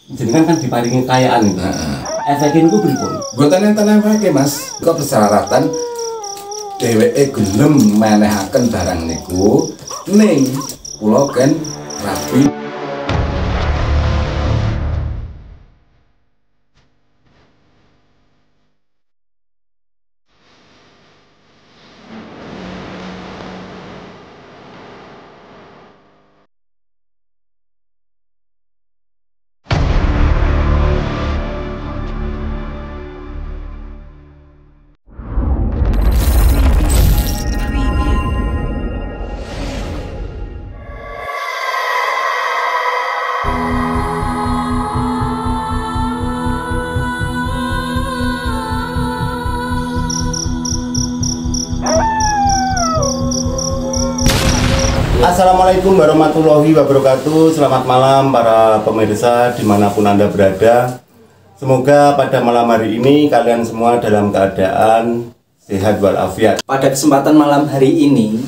jenengan kan diparingi kekayaan itu. Efeknya niku pripun? Mboten enten efeke, Mas. Kok persyaratan dheweke gelem menehaken barang niku ning kula kan rabi. Assalamualaikum warahmatullahi wabarakatuh. Selamat malam para pemirsa dimanapun Anda berada. Semoga pada malam hari ini kalian semua dalam keadaan sehat walafiat. Pada kesempatan malam hari ini,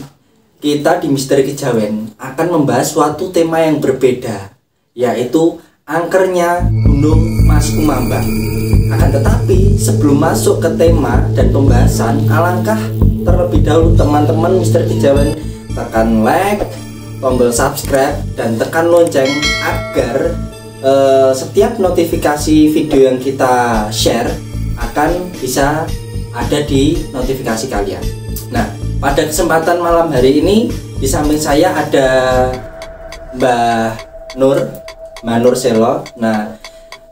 kita di Misteri Kejawen akan membahas suatu tema yang berbeda, yaitu angkernya Gunung Mas Kumambang. Akan tetapi sebelum masuk ke tema dan pembahasan, alangkah terlebih dahulu teman-teman Misteri Kejawen tekan like, tombol subscribe, dan tekan lonceng agar setiap notifikasi video yang kita share akan bisa ada di notifikasi kalian. Nah, pada kesempatan malam hari ini di samping saya ada Mbah Nur Selo. Nah,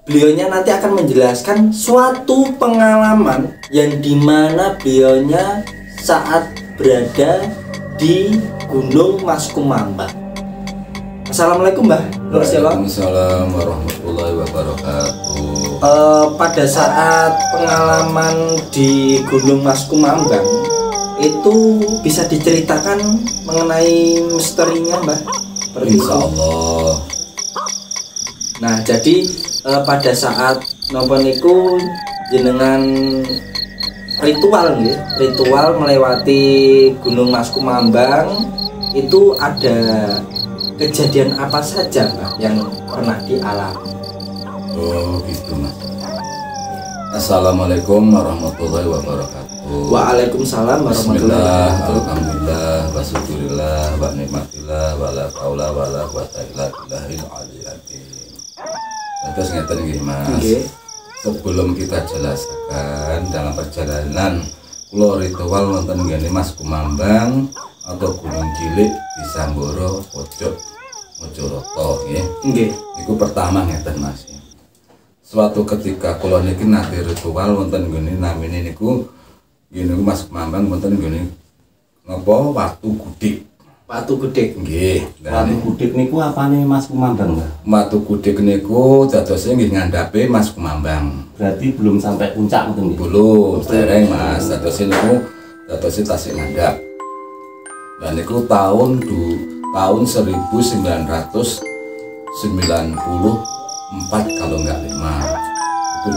beliaunya nanti akan menjelaskan suatu pengalaman yang dimana beliaunya saat berada di Gunung Mas Kumambang. Assalamualaikum Mbah Nur Selo. Waalaikumsalam warahmatullahi wabarakatuh. Pada saat pengalaman di Gunung Mas Kumambang itu bisa diceritakan mengenai misterinya Mbah? Insya Allah. Nah, jadi pada saat nopo niku jenengan ritual melewati Gunung Mas Kumambang itu ada kejadian apa saja Mbak yang pernah dialami? Oh gitu Mas. Assalamualaikum warahmatullahi wabarakatuh. Waalaikumsalam warahmatullahi Bismillah, wabarakatuh. alhamdulillah, wa syukurillah, wa nikmatillah, wa la haula wa la quwata illa billahil aliyyil azim. Terus ngeten nggih Mas. Nggih. Sebelum kita jelaskan dalam perjalanan kula ritual wonten nggene Mas Kumambang atau Gunung Cilik di Samboro Pojok Mojoroto nggih. Nggih. Iku pertama ngeten Mas. Suatu ketika kula niki nate ritual wonten nggene namine niku nggih Mas Kumambang wonten nggene napa Watu Gudik. Watu Gudik. Nggih. Watu Gudik niku apane Mas Kumambang, Mbah? Watu Gudik niku dadosé nggih ngandhape Mas Kumambang. Berarti belum sampai puncak mungkin nggih. Belum, dereng Mas. Dadosé niku dadosé tasik ngandhap. Dan niku tahun 1994 kalau enggak 5.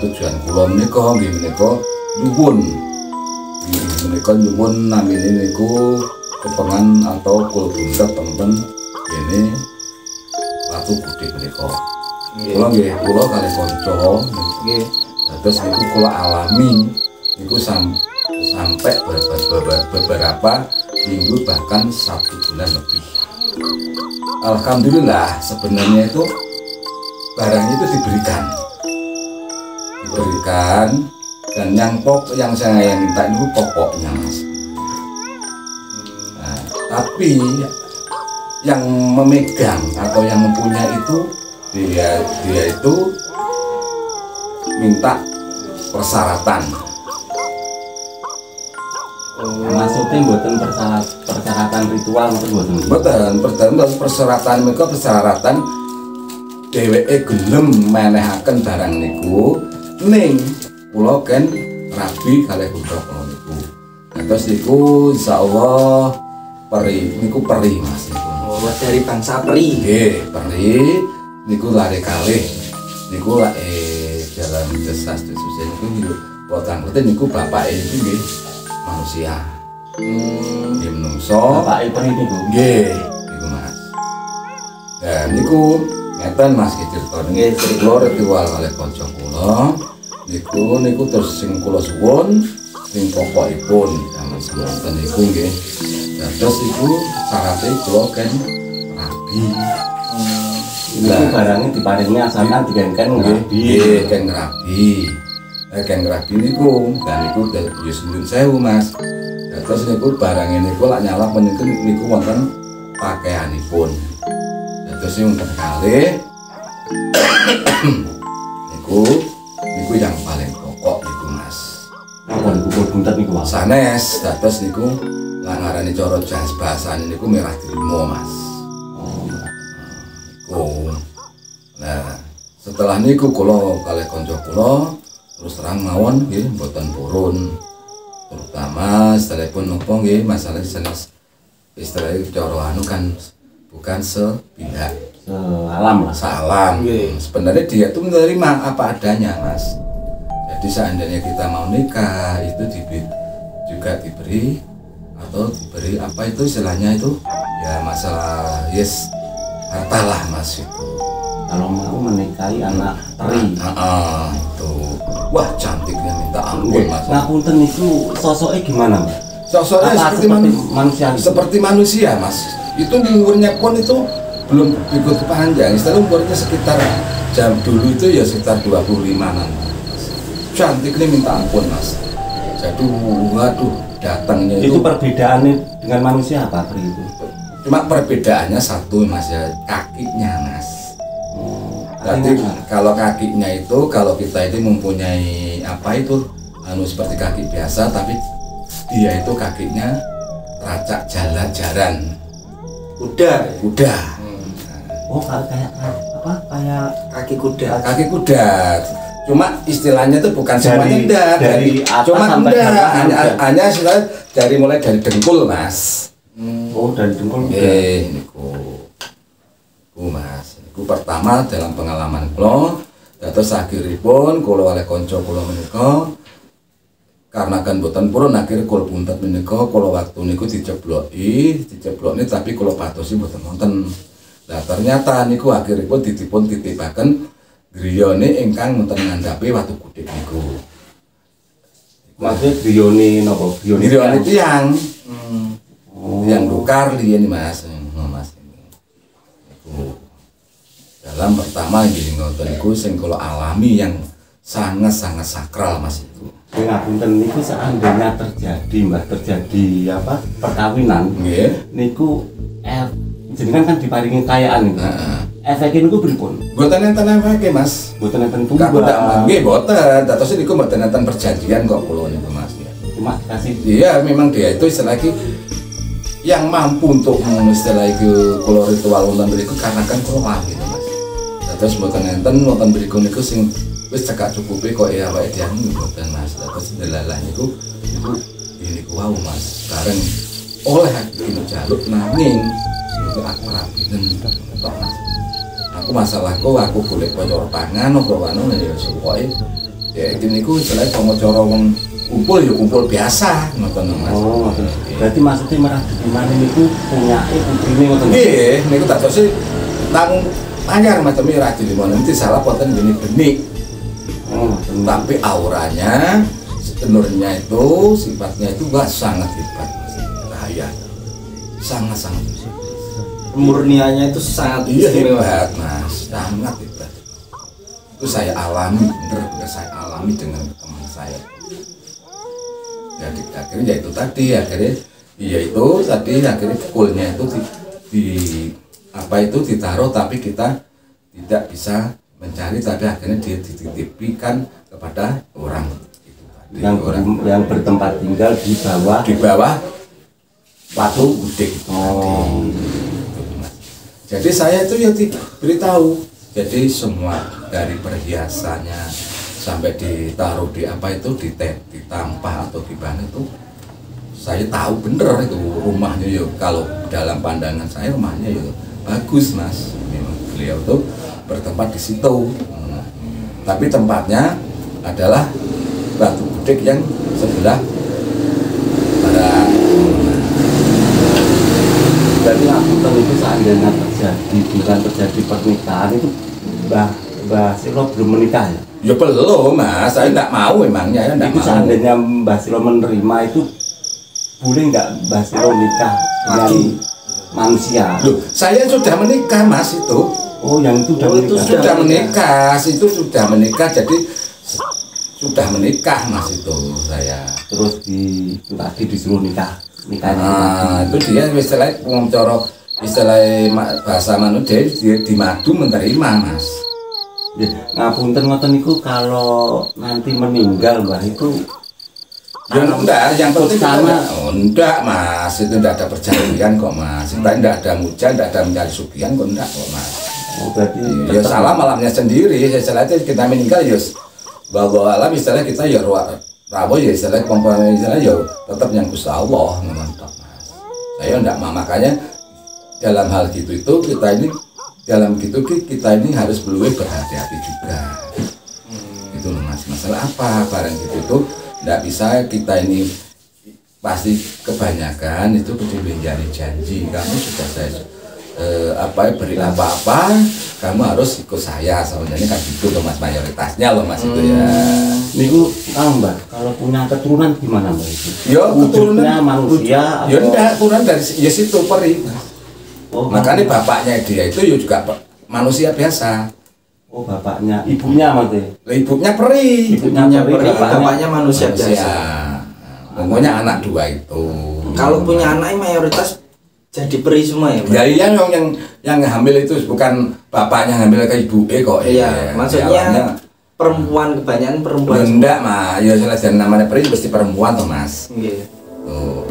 Tujuan kula menika nggih menika nyuwun. Menika nyuwun namine niku kepengan atau kula buntut temen ini Watu Gudik menika. Kula kali kanca nggih. Terus niku kula alami niku sampai beberapa minggu bahkan 1 bulan lebih. Alhamdulillah sebenarnya itu barang itu diberikan dan yang saya minta itu pokoknya Mas. Nah, tapi yang memegang atau yang mempunyai itu dia itu minta persyaratan. Maksudnya mboten persyaratan ritual mboten. Betul, persyaratan mereka persyaratan dheweke gelem menehaken barang niku ning kula kan rabi kalih putra kula niku. Nah, terus niku insyaallah peri Mas niku. Oh, dari bangsa peri. Nggih, peri niku lare kalih. Niku dalam desas-desus niku potang-potang niku bapake itu nggih manusia. Nggih menungso. Bapake peri niku. Nggih, niku Mas. Nah, niku ngeten Mas cerita Nggih, niki cerita. kula ritual kalih kanca kula niku terus sing kula suwun sing pokokipun zaman semonten niku nggih dados iku syaratnya kula kan rabi. Ini barangnya diparingi asalkan digenken ngerabi. Nggih kan rabi. Kan rabi niku dan niku wis nuwun sewu Mas. Terus niku barang niku lak nyala menika niku wonten pakaianipun. Terus wonten kalih niku yang paling pokok niku Mas. Apa niku kul buntet niku Mas? Sanes dados niku lak ngarani cara bahasane niku merah trimo Mas. Niku. Nah, setelah niku kula kalih kanca kula terus terang mawon nggih mboten purun. Terutama setelahipun nopo nggih masalah sanes istilahnya cara anu kan bukan sepihak. Alam lah. Salam. Nggih. Sebenarnya dia itu menerima apa adanya, Mas. Jadi seandainya kita mau nikah itu juga diberi atau diberi apa itu istilahnya itu ya masalah yes harta lah Mas itu. Kalau mau menikahi anak teri. Itu. Wah cantiknya minta ampun Mas. Ngapunten itu sosoknya gimana Mas? Sosoknya Apa seperti manusia. seperti manusia Mas. Itu umurnya pun itu belum ikut panjang. Istilah umurnya sekitar jam dulu itu ya sekitar 25-an. Cantiknya minta ampun Mas. Jadi waduh datangnya Itu perbedaannya dengan manusia apa teri itu? cuma perbedaannya satu Mas ya kakinya Mas. Jadi Artinya, kalau kakinya itu kalau kita ini mempunyai apa itu anu seperti kaki biasa tapi dia itu kakinya racak jalan-jalan Kuda. oh kayak apa? Kayak Kaki kuda. kaki kuda cuma istilahnya itu bukan semua Dari- enggak dari atas cuma sampai enggak bawah hanya, enggak. hanya istilah dari mulai dari dengkul Mas. oh dari dengkul. Niku Mas niku pertama dalam pengalaman kula dados akhiripun kula oleh kanca kula menika karena kan boten purun akhir kula puntet menika kula waktu niku diceblokne tapi kula patosi boten wonten. Lah ternyata niku akhiripun ditipun titipaken griyane ingkang wonten ngandhape watu gudeg niku. Maksudnya griyone napa? Griyane tiyang Oh. yang dokar liyen Mas. Mas niku. Dalam pertama gini ngoten niku sing kula alami yang sangat-sangat sakral Mas itu. Ngapunten niku seandainya terjadi apa perkawinan Nggih. niku jenengan kan diparingi kekayaan niku. Heeh. Efeknya niku pripun? Boten enten efeke Mas. Boten enten Kak tumbal. nggih boten. Dados niku boten enten perjanjian kok kula niku Mas. Cuma kasih Iya memang dia itu istilah lagi yang mampu untuk istilah itu kula ritual wonten mriku karena kan kula wali Mas. Dados boten enten wonten mriku niku sing wis cekak cukupe kok ya awake dhewe mboten Mas. Dados delalah niku ini wau Mas. Bareng oleh iki jaluk nanging niku aku rapinen kok Mas. Aku masalahku aku golek kanca pangan apa anu ya pokoke ya iki niku istilahnya pengacara wong kumpul ya kumpul biasa ngoten Mas. oh ngoten. Berarti maksudnya merah gimana niku punya putrine ngoten. Nggih, niku dados nang anyar macam ini rajin limon nanti salah poten benih-benih. Oh ngoten. Tapi auranya, tenurnya itu, sifatnya itu wah sangat hebat Mas. Bahaya. Sangat-sangat Murniannya itu sangat istimewa. hebat Mas, sangat hebat. Itu saya alami, bener-bener saya alami dengan teman saya. Jadi akhirnya ya itu tadi akhirnya iya itu tadi akhirnya pukulnya itu di apa itu ditaruh tapi kita tidak bisa mencari tapi akhirnya dia dititipkan kepada orang itu tadi. yang bertempat tinggal Di bawah watu gudeg itu oh. tadi. Jadi saya itu ya diberitahu jadi semua dari perhiasannya sampai ditaruh di apa itu ditampah atau gimana itu saya tahu bener itu rumahnya ya kalau dalam pandangan saya rumahnya ya bagus Mas. Memang beliau tuh bertempat di situ. Tapi tempatnya adalah batu gudeg yang sebelah barat. berarti ngapunten itu seandainya terjadi bukan terjadi pernikahan itu Mbah Silo belum menikah ya? Ya belum mas, saya tidak mau emangnya, ya tidak Itu mau. seandainya Mbah Silo menerima itu boleh nggak Mbah Silo nikah dengan manusia? Loh, saya sudah menikah mas itu. Oh, yang itu sudah menikah. Sudah menikah, itu sudah menikah, jadi sudah menikah mas itu saya. Terus tadi disuruh nikahnya Nah, itu dia istilahnya ngomong istilah bahasa manusia dia di madu menerima mas. ya, ngapunten ngoten niku kalau nanti meninggal Mbah itu Ya enggak, yang penting sana enggak mas, itu enggak ada perjanjian kok mas. Kita enggak ada muja, enggak ada mencari sugihan kok enggak kok mas. oh, berarti Ya salah malamnya sendiri, istilahnya kita meninggal ya bahwa alam istilah kita ya rawo ya istilah komponen istilah ya tetap yang Gusti Allah menonton mas. Saya enggak makanya dalam hal gitu itu kita ini dalam gitu kita ini harus lebih berhati-hati juga. Itu loh mas, masalah apa barang gitu itu enggak bisa kita ini pasti kebanyakan itu menjadi janji kamu sudah saya beri apa-apa kamu harus ikut saya sebenarnya kan gitu loh mas, mayoritasnya loh mas itu ya. niku Mbah kalau punya keturunan gimana Mbah itu? Ya Wujudnya manusia ya enggak turunan dari ya situ peri. Oh, Makanya bapaknya dia itu ya juga manusia biasa. Oh, bapaknya, ibunya maksudnya. Ibunya peri. Ibunya peri, bapaknya manusia biasa. Pokoknya anak dua itu. Kalau punya anak mayoritas jadi peri semua ya, Mbak? Ya iya yang hamil itu bukan bapaknya hamil ke ibu kok. Iya, maksudnya perempuan, kebanyakan perempuan. Enggak mah, ya selain namanya peri pasti perempuan toh mas. Iya. Tuh.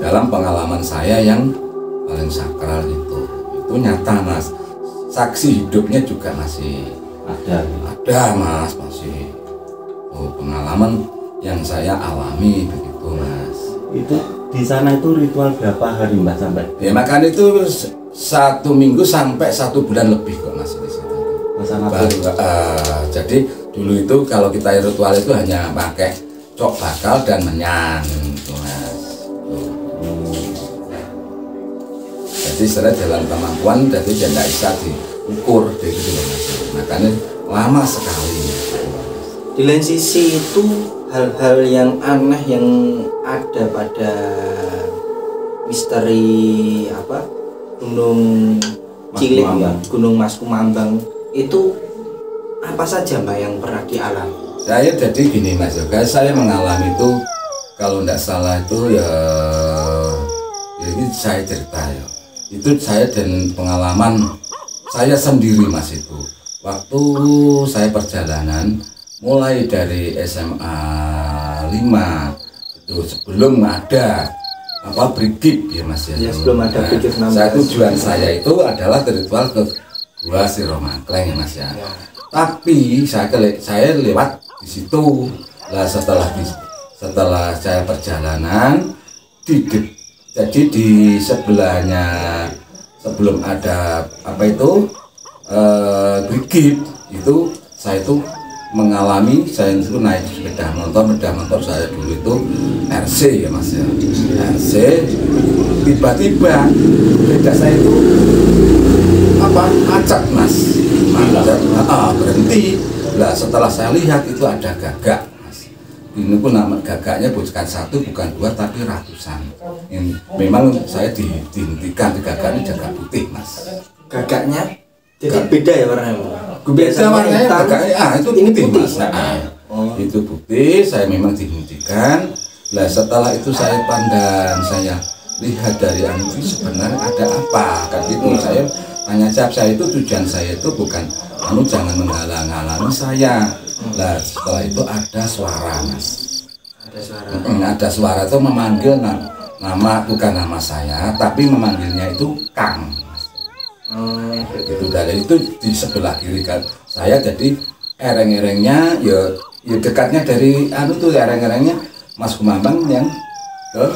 Dalam pengalaman saya yang paling sakral itu nyata mas. Saksi hidupnya juga masih ada mas, masih pengalaman yang saya alami begitu mas. Itu di sana itu ritual berapa hari Mbak sampai? Ya makan itu 1 minggu sampai 1 bulan lebih kok mas di situ. Jadi dulu itu kalau kita ritual itu hanya pakai cok bakal dan menyan gitu mas. Jadi setelah jalan kemampuan jadi tidak bisa diukur gitu mas. Makanya lama sekali. Di lain sisi itu hal-hal yang aneh yang ada pada misteri Gunung Cilik, Gunung Mas Kumambang itu apa saja Mbak yang pernah dialami? Saya jadi gini mas, guys, saya mengalami itu kalau tidak salah itu ya ini saya cerita ya. Itu saya dan pengalaman saya sendiri mas itu. Waktu saya perjalanan mulai dari SMA 5 itu sebelum ada brigif ya mas ya. Sebelum ada brigif 16. Tujuan saya itu adalah ritual ke Gua Siromakleng mas ya. Tapi saya lewat di situ. Lah setelah saya perjalanan jadi di sebelahnya sebelum ada brigif itu saya itu mengalami saya itu naik sepeda motor saya dulu itu RC ya mas ya. RC tiba-tiba sepeda saya itu macet mas, berhenti. Lah setelah saya lihat itu ada gagak mas. Ini pun nama gagaknya bukan 1 bukan 2 tapi ratusan. Memang saya dihentikan di gagaknya jaga putih mas. Gagaknya jadi beda ya warnanya? Beda warnanya gagaknya itu ini putih putih. Mas. Itu putih, saya memang dihentikan. Lah setelah itu saya pandang, saya lihat dari itu sebenarnya ada apa kan itu saya tanya jawab. Saya itu tujuan saya itu bukan jangan menghalang-halangi saya. Lah setelah itu ada suara mas, ada suara itu memanggil nama bukan nama saya tapi memanggilnya itu Kang mas. Itu dari itu di sebelah kiri kan saya, jadi ereng-erengnya ya dekatnya dari tuh ereng-erengnya Mas Kumambang yang ke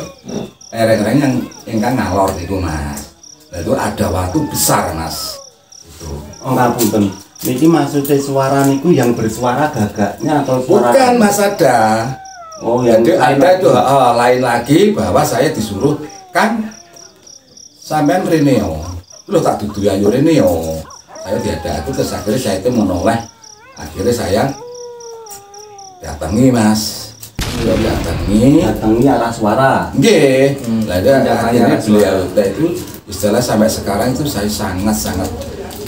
ereng-ereng yang ingkang ngalor itu mas. Nah itu ada waktu besar mas itu. Oh ngapunten, niki maksudnya suara niku yang bersuara gagaknya atau suara bukan mas ada. Oh yang jadi ada itu lain lagi bahwa saya disuruh kan sampean rene yo. Lho tak dudu ayo rene yo. Saya diada terus akhirnya saya itu menoleh. Akhirnya saya datangi Mas. Datangi arah suara. Nggih. Lah akhirnya beliau itu istilah sampai sekarang itu saya sangat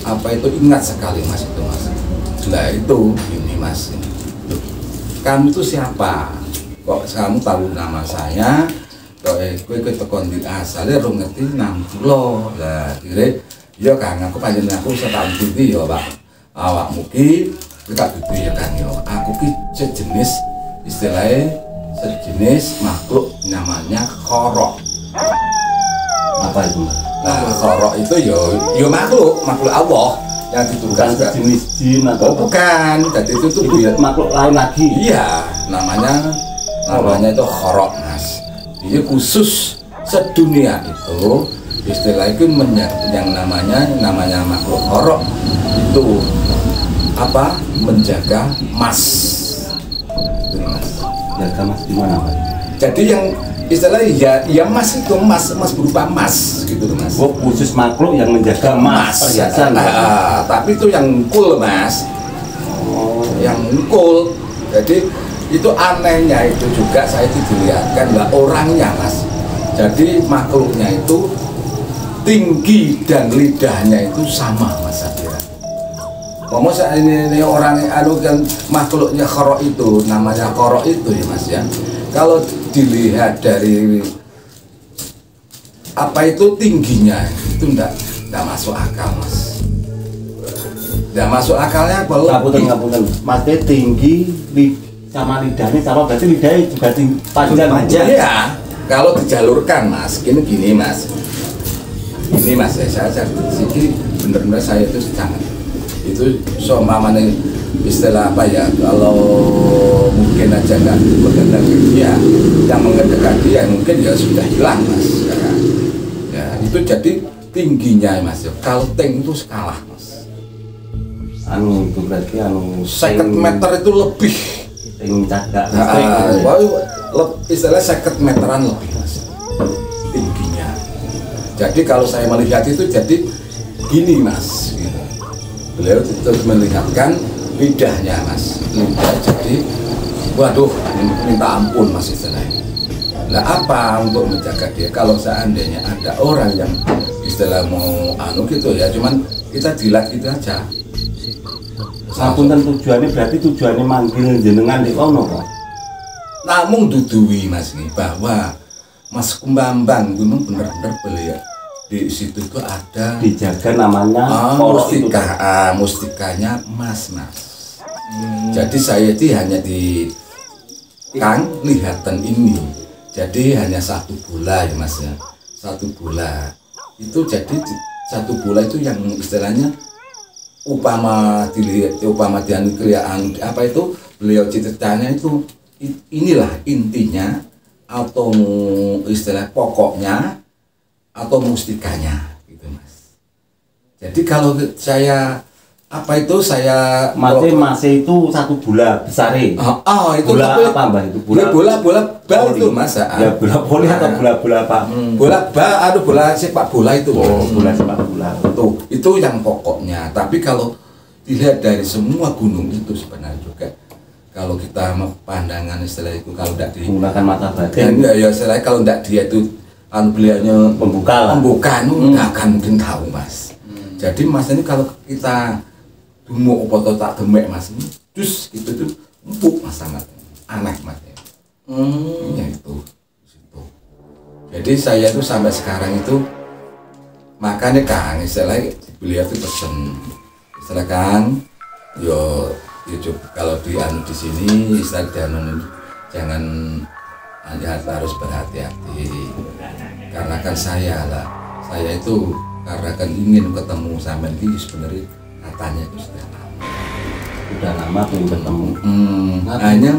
apa itu ingat sekali Mas itu Mas. Lah itu ini Mas. Kamu itu siapa? Kok kamu tahu nama saya? Kok kowe tekon di asale ora ngerti nang kula. Lah akhirnya ya Kang aku panjenengan aku tak ngerti ya Pak. Awakmu ki kita dudu ya Kang ya. Aku ki sejenis istilahnya sejenis makhluk namanya khorok. Apa itu? Nah, khorok itu yo makhluk Allah yang diturunkan sejenis jin atau bukan. Jadi itu tuh makhluk lain lagi. Iya, namanya itu khorok Mas. Dia khusus sedunia itu istilah itu yang namanya makhluk khorok itu apa menjaga emas. Jaga emas di mana Pak? Jadi yang istilahnya ya emas itu emas berupa emas gitu loh Mas. Oh, khusus makhluk yang menjaga emas perhiasan. Tapi itu yang cool Mas. Oh, yang cool. Jadi itu anehnya itu juga saya dilihatkan lah orangnya Mas. Jadi makhluknya itu tinggi dan lidahnya itu sama Mas Sabira. Ngomong ini orang kan makhluknya khorok itu namanya khorok itu ya Mas ya. Kalau dilihat dari apa itu tingginya itu enggak masuk akal Mas. Enggak masuk akalnya kalau ngapunten. Masnya tinggi sama lidahnya sama berarti lidahnya juga panjang. Iya. Kalau dijalurkan Mas, gini Mas. Ini Mas saya sini benar-benar saya itu sangat itu seumpamanya istilah apa ya kalau mungkin aja nggak mengenal dia yang mengedekan dia mungkin ya sudah hilang Mas ya itu jadi tingginya Mas kalau tank itu kalah Mas itu berarti 50 meter itu lebih tank cagak istilah 50 meteran lebih Mas tingginya jadi kalau saya melihat itu jadi gini Mas gitu. Beliau terus melihatkan lidahnya Mas lidah jadi waduh minta ampun Mas istilahnya. Nah apa untuk menjaga dia kalau seandainya ada orang yang istilah mau gitu ya cuman kita jilat gitu aja. Sapunten tujuannya berarti tujuannya manggil jenengan di kono Pak. Namun duduwi Mas nih bahwa Mas Kumbambang memang benar-benar beliau di situ tuh ada dijaga namanya mustika mustikanya Mas. Jadi saya itu hanya di Kang lihatan ini jadi hanya 1 bola ya Mas ya 1 bola itu jadi 1 bola itu yang istilahnya upama dianugerahan apa itu beliau ceritanya itu inilah intinya atau istilah pokoknya atau mustikanya gitu Mas. Jadi kalau saya apa itu saya masih itu 1 bola besar itu bola apa Mbak itu bola bal itu Mas ya bola voli atau bola apa bola sepak bola itu bola sepak bola itu yang pokoknya tapi kalau dilihat dari semua gunung itu sebenarnya juga kalau kita pandangan istilah itu kalau tidak menggunakan mata batin ya istilahnya kalau tidak dia itu beliaunya pembuka nggak akan mungkin tahu Mas. Jadi Mas ini kalau kita dumuk foto tak demek Mas ini dus itu tuh empuk Mas sangat aneh Mas ya. Ya itu. Jadi saya tuh sampai sekarang itu makanya Kang istilahnya beliau tuh pesen istilah Kang yo kalau di sini istilah jangan harus berhati-hati karena kan saya itu karena kan ingin ketemu sama ini sebenarnya katanya itu sudah lama belum ketemu hanya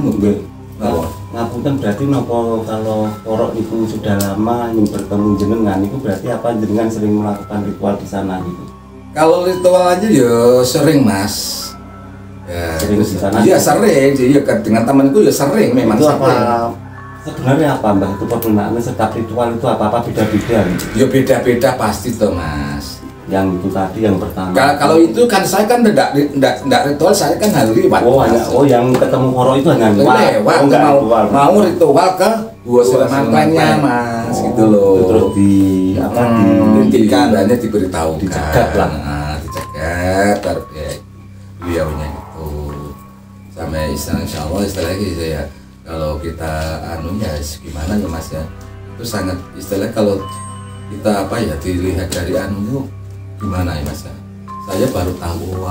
ngapunten berarti nopo kalau korok itu sudah lama ingin bertemu jenengan itu berarti apa jenengan sering melakukan ritual di sana gitu kalau ritual aja ya sering Mas ya sering di sana iya sering sih ya dengan temanku ya sering memang itu sering. apa sebenarnya apa Mbah itu penggunaannya setiap ritual itu apa beda-beda gitu? Ya beda-beda pasti toh Mas. Yang itu tadi yang pertama. Kalau itu kan saya kan tidak ritual, saya kan hanya lewat. Oh, yang ketemu Koro itu hanya lewat. Mau ritual ke gua selamanya Mas, gitu loh. Terus dihentikan, hanya diberitahu, dicegat lah. Nah, dicegat, taruh ya beliaunya itu. Sampai insya Allah istilahnya saya kalau kita ya gimana ya Mas ya, itu sangat istilahnya kalau kita dilihat dari itu gimana ya Mas ya, saya baru tahu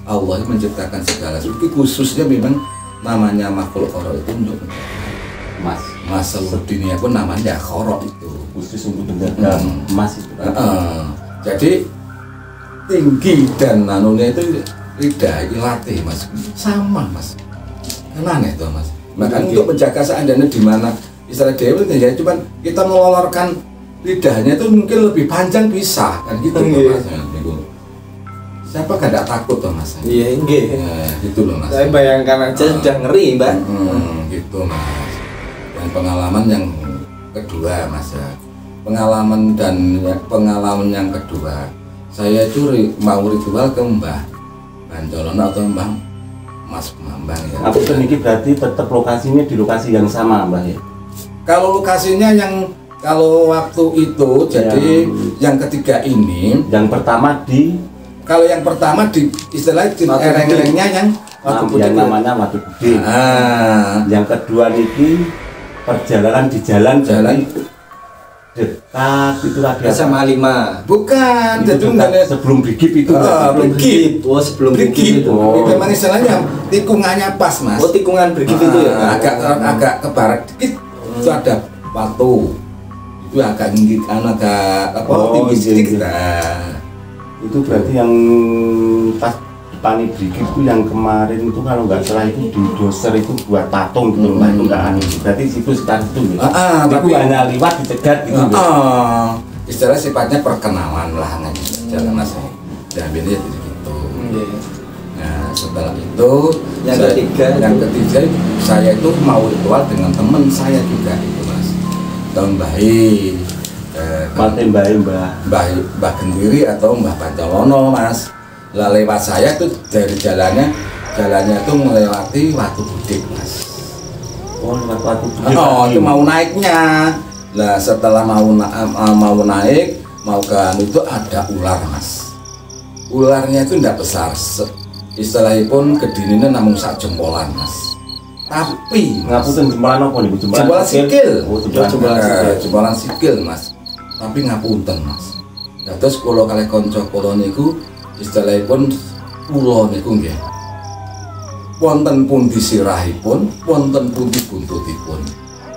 Allah menciptakan segala sesuatu, khususnya memang namanya makhluk Koro itu untuk Mas seluruh dunia pun namanya Koro itu khusus untuk menjaga emas itu. Jadi tinggi dan nanunya itu lidah latih Mas, sama Mas, kan aneh tuh Mas. Bahkan untuk menjaga seandainya di mana istilah dewa ya cuman kita melolorkan lidahnya itu mungkin lebih panjang bisa kan gitu Mas. Siapa kan tidak takut tuh Mas? Iya enggak. Gitu loh Mas. Saya bayangkan aja sudah ngeri Mbak. Gitu Mas. Dan pengalaman yang kedua Mas ya. Pengalaman yang kedua, saya itu mau ritual ke Mbah Bancolono atau Mbah Mas Mambang ya. Aku ini berarti tetap lokasinya di lokasi yang sama Mbah ya. Kalau lokasinya kalau waktu itu jadi yang ketiga ini, yang pertama kalau yang pertama di istilah ereng-erengnya yang yang namanya Watu Gede. Yang kedua niki perjalanan di jalan dekat itu tadi sama 5. Bukan, jadi sebelum Brigip itu. Brigip. Oh, sebelum Brigip itu. Memang istilahnya tikungannya pas Mas. Oh, tikungan Brigip itu ya. Agak ke barat dikit itu ada batu. Itu agak tinggi, tinggi sedikit. Itu berarti yang pas Pani Brigip itu yang kemarin itu kalau nggak salah itu di doser itu buat patung gitu Mbak, itu nggak aneh. Berarti situ sekitar itu ya. Tapi hanya liwat dicegat gitu. Istilah sifatnya perkenalan lah jalan Mas. Diambilnya gitu. Nah setelah itu yang ketiga saya itu mau ritual dengan teman saya juga itu Mas. Tahun bayi. Mbah Gendiri atau Mbah Bancolono Mas. Lah lewat saya tuh dari jalannya tuh melewati Watu Gede Mas. Oh lewat Watu Gede. Itu mau naiknya. Lah setelah mau naik mau ke itu ada ular Mas. Ularnya itu tidak besar. Istilahnya pun kedininya namun sak jempolan Mas. Tapi ngapunten jempolan apa nih? Jempolan sikil. Oh, jempolan sikil Mas. Tapi ngapunten Mas. Nah, terus kula kalih kanca kula niku istilahipun kula niku nggih. Wonten pundi sirahipun, wonten pundi buntutipun.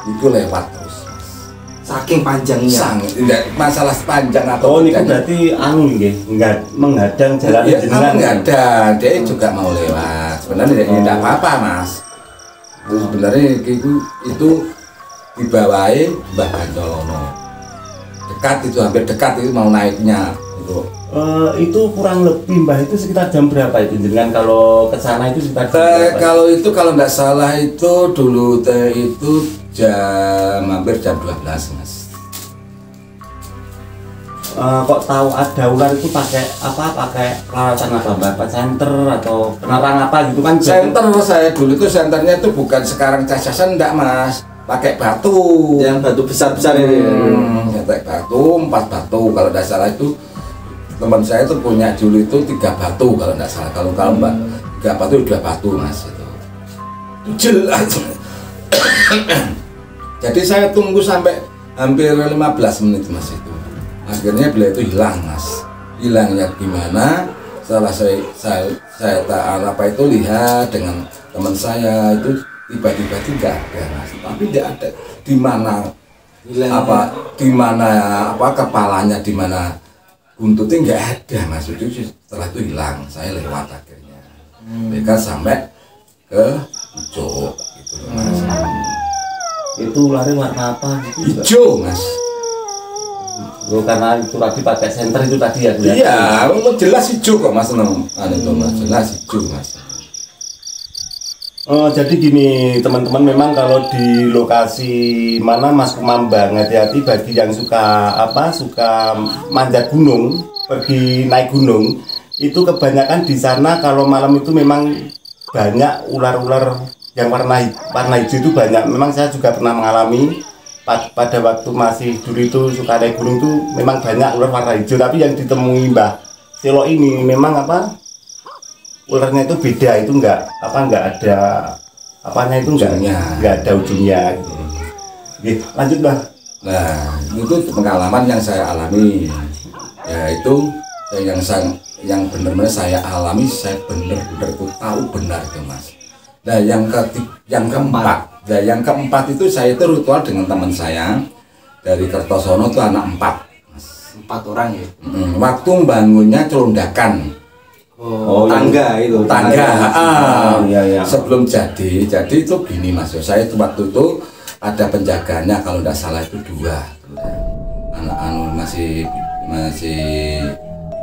Iku lewat terus Mas. Saking panjangnya. Tidak masalah panjang atau niku berarti nggih, menghadang jalan jenengan. Menghadang, dia juga mau lewat. Sebenarnya tidak apa-apa Mas. Sebenarnya itu dibawahi Mbah Bancolono. Dekat itu, hampir dekat itu mau naiknya itu. Itu kurang lebih Mbah itu sekitar jam berapa itu jenengan kalau ke sana itu sekitar jam berapa? Kalau itu kalau nggak salah itu dulu itu hampir jam 12 Mas. Kok tahu ada ular itu pakai peralatan apa Mbak? Senter atau penerang apa gitu kan? Senter saya dulu itu senternya itu bukan sekarang cacasan enggak Mas. Pakai batu. Yang batu besar-besar ini. Pakai batu, 4 batu kalau tidak salah itu. Teman saya itu punya dulu itu 3 batu kalau tidak salah. Kalau Mbak 3 batu 2 batu Mas itu. Jelas. Jadi saya tunggu sampai hampir 15 menit Mas itu. Akhirnya beliau itu hilang Mas. Hilangnya gimana? Setelah saya lihat dengan teman saya itu tiba-tiba itu nggak ada Mas. Tapi tidak ada di mana kepalanya, di mana buntutnya nggak ada Mas. Itu setelah itu hilang. Saya lewat akhirnya. Mereka sampai ke pucuk gitu Mas. Itu ularnya warna apa? Hijau Mas. Karena itu tadi pakai senter itu tadi ya? Iya, jelas hijau kok Mas. Itu Mas, jelas hijau Mas. Oh, jadi gini teman-teman, memang kalau di lokasi mana Mas Kumambang, hati-hati bagi yang suka suka manjat gunung, pergi naik gunung, itu kebanyakan di sana kalau malam itu memang banyak ular-ular yang warna hijau itu banyak. Memang saya juga pernah mengalami pada waktu masih dulu itu suka naik gunung tuh memang banyak ular warna hijau, tapi yang ditemui Mbah Selo ini memang ularnya itu beda, itu enggak ada apanya, itu enggak ada ujungnya gitu. Oke, lanjut Mbah. Nah, itu pengalaman yang saya alami, yaitu yang benar-benar saya alami, saya benar-benar tuh tahu benar itu Mas. Nah, yang keempat itu saya itu ritual dengan teman saya dari Kertosono itu anak 4 Mas. 4 orang ya. Waktu bangunnya celundakan. Oh, tangga itu. Tangga. Iya. Sebelum jadi itu gini Mas. Saya itu waktu itu ada penjaganya, kalau tidak salah itu 2. Anak masih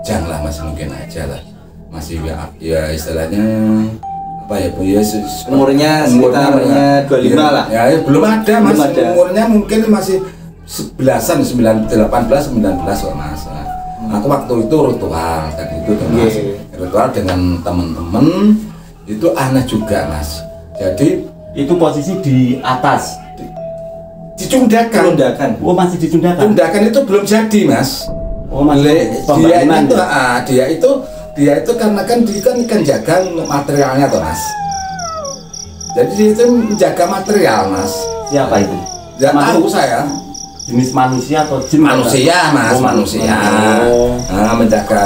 jang lah, masih mungkin aja lah. Masih ya istilahnya apa ya Bu ya, umurnya sekitarnya 25 lah. Ya, belum ada Mas. Belum ada. Umurnya mungkin masih 11-an, 18, 19 lah Mas. Aku waktu itu ritual tadi itu Mas. Ritual dengan teman-teman itu aneh juga Mas. Jadi Itu posisi di atas. dicundakan. Oh, masih dicundakan. Cundakan itu belum jadi Mas. Oh, masih pembangunan. Dia itu karena kan dia kan jaga materialnya tuh Mas. Jadi dia itu menjaga material Mas. Siapa itu? Tidak tahu saya. Jenis manusia atau jin? Manusia Mas, manusia. Nah, menjaga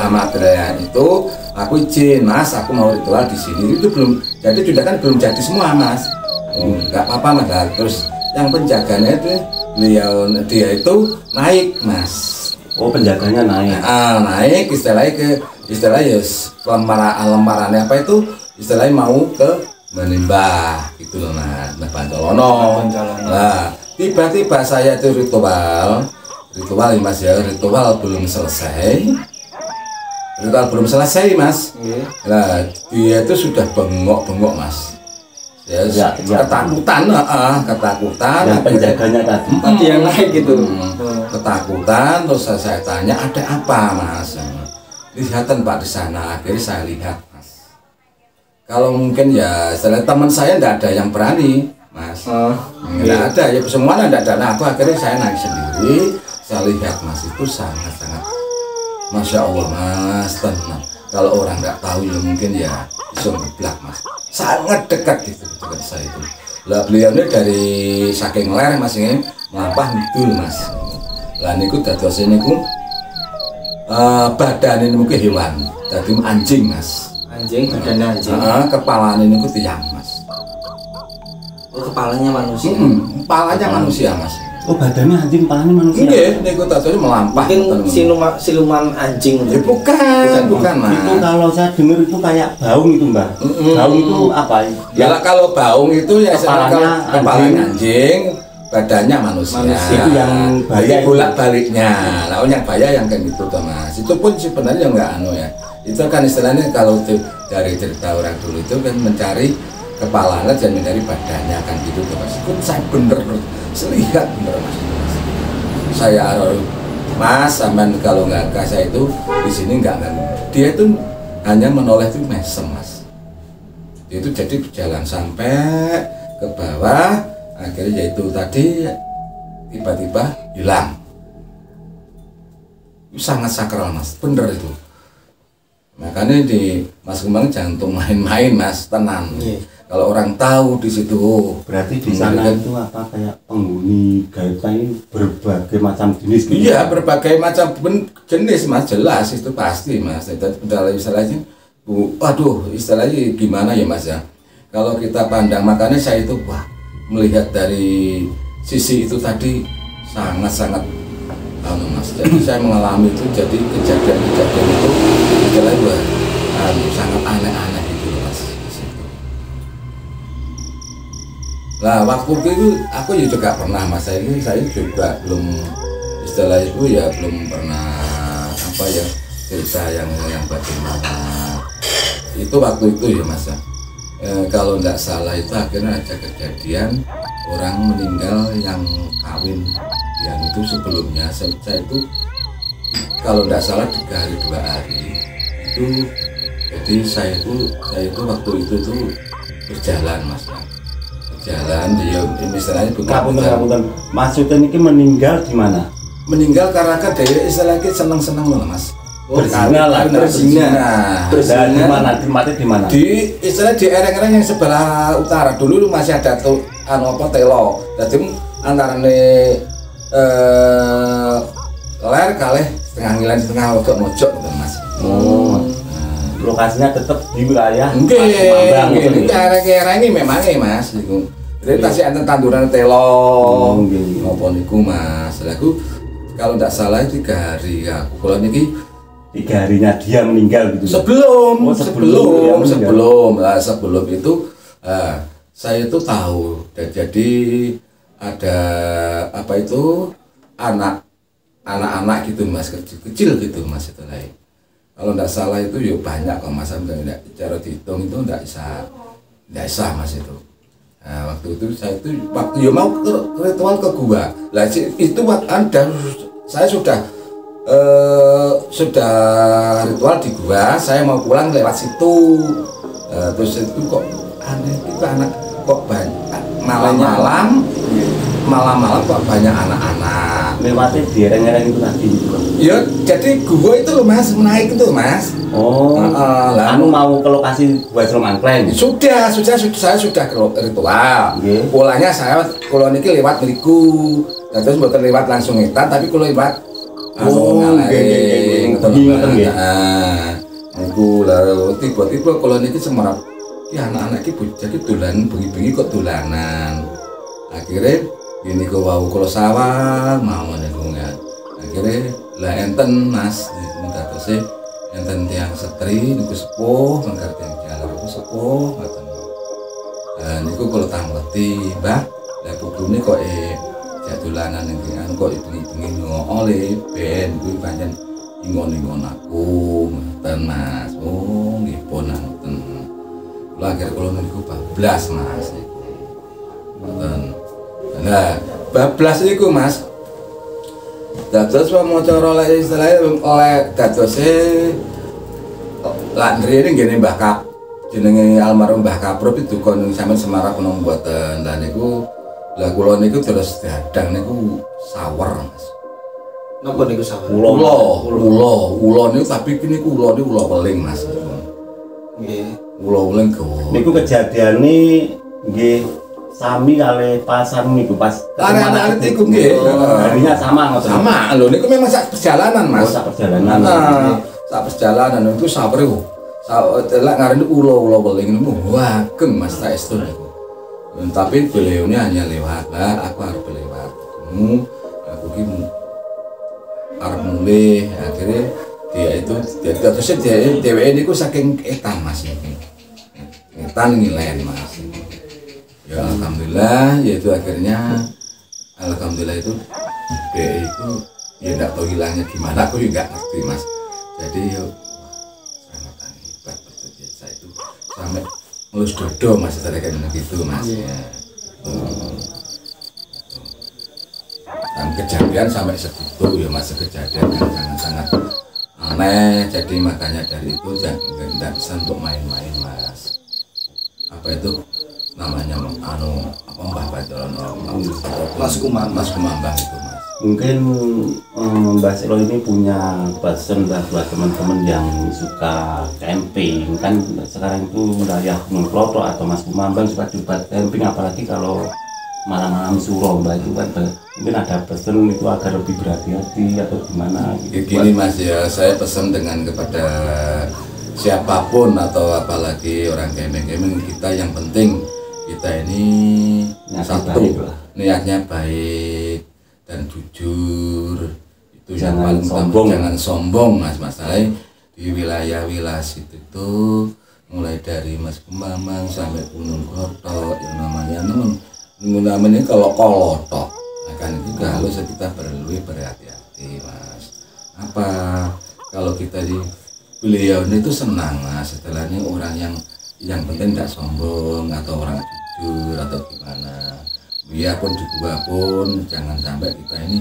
material itu. Aku izin Mas, aku mau ritual di sini. Itu belum jadi, cundakan belum jadi semua Mas. Enggak apa-apa Mas. Nah, terus yang penjaganya itu dia itu naik Mas. Oh, penjaganya naik. Naik istilahnya lemarannya apa itu istilahnya mau ke menimbah gitu loh Mas. Nah, Pancolono. Nah, tiba-tiba saya itu ritual Mas ya, ritual belum selesai Mas. Nah, dia itu sudah bengok Mas. Ya, ketakutan. Yang penjaganya Tadi yang naik gitu. Ketakutan, terus saya tanya ada apa Mas? Lihatan Pak di sana. Akhirnya saya lihat Mas. Kalau mungkin ya, setelah teman saya tidak ada yang berani Mas. Nggak ada ya, semua tidak ada. Nah, aku akhirnya saya naik sendiri. Saya lihat Mas, itu sangat-sangat Masya Allah Mas, tenang. Kalau orang nggak tahu ya mungkin ya bisa ngeblak Mas. Sangat dekat gitu dengan saya itu. Lah beliau ini dari saking ler Mas ini melampah ngidul Mas. Lah niku dados niku badan ini mungkin hewan, jadi anjing Mas. Anjing, badannya anjing. Kepala ini niku tiang Mas. Oh, kepalanya manusia. Kepalanya manusia Mas. Oh, badannya anjing, kepalanya manusia. Nggih, niku dados melampah. Mungkin siluman anjing. Ya, bukan Mas. Itu kalau saya dengar itu kayak baung itu Mbak. Baung itu apa? Ya kalau baung itu ya kepalanya anjing, badannya manusia. Itu yang bahaya. Bolak-baliknya. Nah, yang bahaya yang kayak gitu tuh Mas. Itu pun sebenarnya enggak ya. Itu kan istilahnya kalau dari cerita orang dulu itu kan mencari kepalanya dan mencari badannya kan gitu tuh Mas. Itu saya bener selihat bener Mas. Saya Mas sampean kalau nggak saya itu di sini nggak dia itu hanya menoleh itu mesem Mas. Dia itu jadi berjalan sampai ke bawah, akhirnya yaitu tadi tiba-tiba hilang. Itu sangat sakral Mas, bener itu. Makanya di Mas Kumambang jangan main-main Mas, tenang. Kalau orang tahu di situ, berarti di sana itu apa kayak penghuni gaibnya ini berbagai macam jenis gitu? Iya, berbagai macam jenis Mas, jelas itu pasti Mas. Istilahnya, waduh, istilahnya gimana ya Mas ya? Kalau kita pandang, makanya saya itu melihat dari sisi itu tadi sangat-sangat Mas. Jadi saya mengalami itu, jadi kejadian-kejadian itu istilahnya sangat aneh-aneh gitu Mas. Lah waktu itu aku juga pernah Mas, saya juga belum istilah itu ya belum pernah apa ya cerita yang bagaimana itu waktu itu ya Mas ya. kalau nggak salah itu akhirnya ada kejadian orang meninggal yang kawin yang itu sebelumnya saya itu kalau nggak salah 3 hari 2 hari itu, jadi saya itu waktu itu tuh berjalan mas, berjalan dia misalnya Ngapunten. Maksudnya ini meninggal di mana? Meninggal karena kan dia istilahnya seneng loh mas. Berzina lah, berzina. Di mana? Tempatnya di mana? Di istilah di area-area yang sebelah utara. Dulu masih ada tuh telo. Jadi antara ler kalih setengah ngilan setengah mojok gitu mas. Lokasinya tetap di wilayah Ini area ini memang mas. Jadi masih ada tanduran telo. Ngopo niku mas. Lagu kalau tidak salah 3 hari ya. Kalau niki 3 harinya dia meninggal gitu. Sebelum Lah, sebelum itu saya itu tahu. Jadi ada apa itu anak-anak gitu mas, kecil gitu mas itu lain. Kalau tidak salah itu ya banyak kok mas, tidak cara dihitung itu tidak bisa mas itu. Nah, waktu itu saya itu waktu ya mau ritual ke gua. Lah itu dan saya sudah ritual di gua, saya mau pulang lewat situ. Terus itu kok aneh itu anak kok banyak malam-malam kok banyak anak-anak lewatnya di lereng-lereng itu tadi gitu. Ya jadi gua itu loh mas, menaik itu mas. Anu mau ke lokasi buat Angkleng. Sudah saya sudah ke ritual. Pulangnya saya kalau niki lewat mriku. Terus bukan lewat langsung etan tapi kalau lewat niku lah tiba-tiba kalau niki semerap ya anak-anak iki bocah iki dolan bengi-bengi kok dolanan. Akhirnya ini kok wau kalau sawah mau niku kan. Akhirnya lah enten mas minta terus enten tiang setri niku sepuh mangkar tiang jalar niku sepuh ngoten. Niku kalau tamleti Mbah lah pupune kok jadulanan iki anu kok bengi-bengi oleh ben kuwi pancen ingon-ingon aku ngoten mas. Oh nggih pun ngoten. Kula akhir kula niku bablas mas niku. Ngoten. Nah, bablas niku mas. Dados mau cara oleh istilahnya oleh dadose lan rene ngene Mbah Kap. Jenenge almarhum Mbah Kaprop itu kon sampeyan Semarang nang mboten. Lah niku lah kula niku terus dadang niku sawer mas. Napa niku sawer? Ula niku tapi niku ula niku ula weling mas. Nggih. Ula weling gawa. Niku kejadiane nggih sami kali pasan niku pas anak-anak niku nggih. Harinya sama ngoten. Sama lho niku memang sak perjalanan mas. Sak perjalanan. Sak perjalanan niku sawer niku. Lek ngarani ula weling niku wageng mas tak estu niku. Tapi beliaunya hanya lewat lah, aku harus lewat. Aku ki arep mulih akhirnya terus dia niku saking etan mas ini. Etan ngilen mas. Ya alhamdulillah yaitu akhirnya alhamdulillah itu dia itu ya enggak tahu hilangnya gimana aku juga ngerti mas. Jadi yuk sangat hebat betul saya itu sampai ngelus dodo mas kayak gitu mas. Dan kejadian sampai segitu ya mas, kejadian yang sangat aneh. Jadi makanya dari itu jangan bisa untuk main-main mas. Apa itu namanya Mbah Bacono Mas Kumambang itu mas. Mungkin Mbak Selo ini punya pesan buat teman-teman yang suka camping. Kan sekarang itu wilayah Gunung Kloto atau Mas Kumambang suka coba camping, apalagi kalau malam-malam suro Mbak itu kan mungkin ada pesan itu agar lebih berhati-hati atau gimana gitu. Gini mas ya, saya pesan dengan kepada siapapun atau apalagi orang camping kita, yang penting kita ini satu niatnya baik dan jujur, itu jangan yang paling utama. Jangan sombong mas, masalahnya di wilayah itu mulai dari Mas Kumambang sampai Gunung Kloto yang namanya kalau kolotok akan juga harus kita perlu berhati-hati mas. Apa kalau kita di beliau itu senang mas, setelahnya orang yang yang penting tidak sombong atau orang jujur atau gimana. Biarpun di gua pun jangan sampai kita ini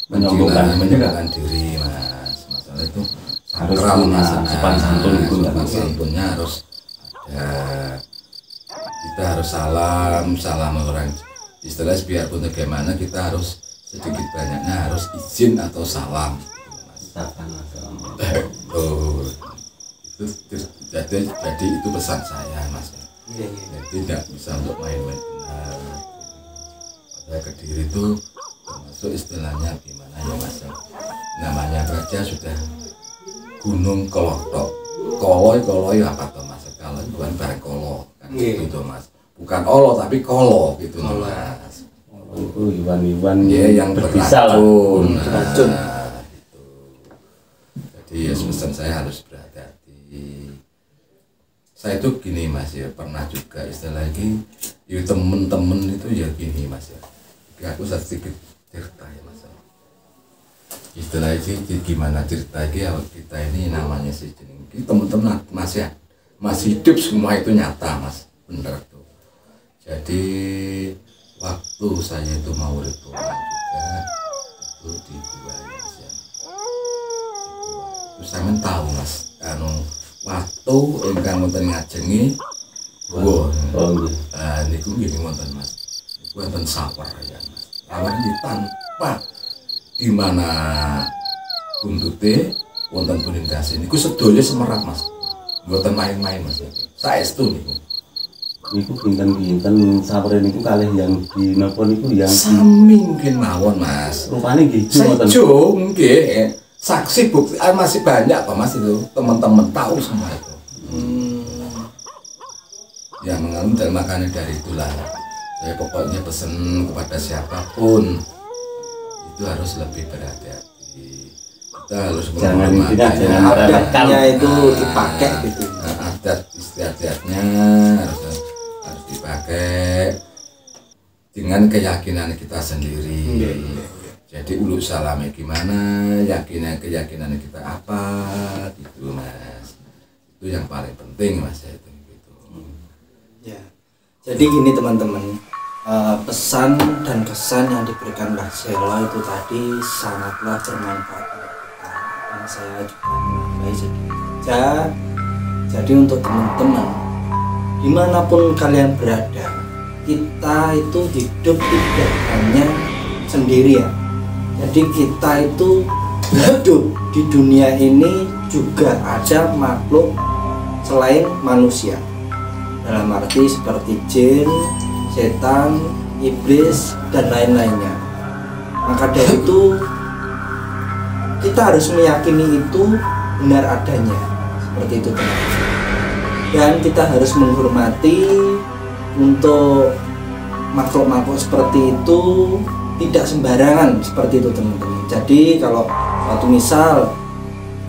menyombongkan diri mas. Masalah itu sakral mas, sopan santun itu sopan santunnya harus ada. Kita harus salam orang. Istilahnya biarpun bagaimana kita harus sedikit banyaknya harus izin atau salam. Itu jadi itu pesan saya mas. Jadi tidak bisa untuk main-main benar. Pada Kediri itu termasuk istilahnya gimana ya mas, namanya saja sudah gunung kelotok, koloi apa tuh mas, kalau bukan bareng kolo kan gitu mas, bukan olo tapi kolo gitu mas. Itu iwan-iwan yang beracun. Beracun. Gitu. Jadi ya pesan saya harus berhati-hati. Saya itu gini mas ya, pernah juga istilah lagi ya temen-temen itu ya gini mas ya, aku sedikit cerita ya mas, istilah itu gimana cerita lagi ya, kita ini namanya si jeneng temen-temen masih hidup semua itu nyata mas, bener tuh. Jadi waktu saya itu mau ritual juga itu di gua ya mas ya, terus saya tahu mas waktu ingkang wonten ngajengi gua niku gini wonten mas, niku wonten sawer ya mas, sawer ini tanpa di mana buntute wonten punindase niku sedaya semerap mas, mboten main-main mas, saestu niku. Niku pinten-pinten sawer niku kalih yang di napa niku yang sami mungkin mawon mas, rupane nggih sejo nggih. Saksi bukti masih banyak kok mas, itu teman-teman tahu semua itu. Ya mengalami dan makanya dari itulah saya pokoknya pesen kepada siapapun itu harus lebih berhati-hati. Kita harus menghormati adatnya itu dipakai gitu. Adat istiadatnya harus dipakai dengan keyakinan kita sendiri. Jadi ulu salamnya gimana, keyakinan kita apa, gitu mas. Itu yang paling penting mas itu. Gitu. Ya, jadi gini teman-teman, pesan dan kesan yang diberikan Mbah Sela itu tadi sangatlah bermanfaat dan saya juga menambahi sedikit saja. Jadi untuk teman-teman, dimanapun kalian berada, kita itu hidup tidak hanya sendirian. Jadi kita itu hidup di dunia ini juga ada makhluk selain manusia, dalam arti seperti jin, setan, iblis, dan lain-lainnya. Maka dari itu kita harus meyakini itu benar adanya, seperti itu teman-teman. Dan kita harus menghormati untuk makhluk-makhluk seperti itu, tidak sembarangan seperti itu teman-teman. Jadi kalau suatu misal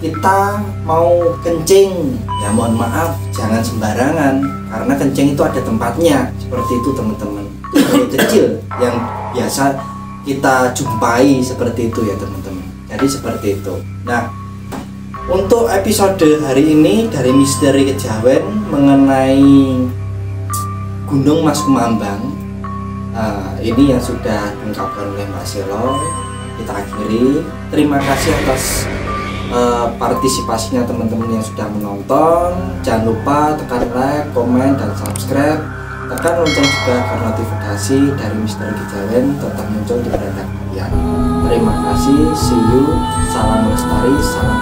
kita mau kencing, ya mohon maaf jangan sembarangan, karena kencing itu ada tempatnya, seperti itu teman-teman. Itu kecil yang biasa kita jumpai seperti itu ya teman-teman. Jadi seperti itu. Nah, untuk episode hari ini dari Misteri Kejawen mengenai Gunung Mas Kumambang, ini yang sudah diungkapkan oleh Mbak Sela, kita akhiri. Terima kasih atas partisipasinya teman-teman yang sudah menonton. Jangan lupa tekan like, komen, dan subscribe. Tekan lonceng juga agar notifikasi dari Misteri Kejawen tetap muncul di beranda kalian. Terima kasih, see you, salam lestari, salam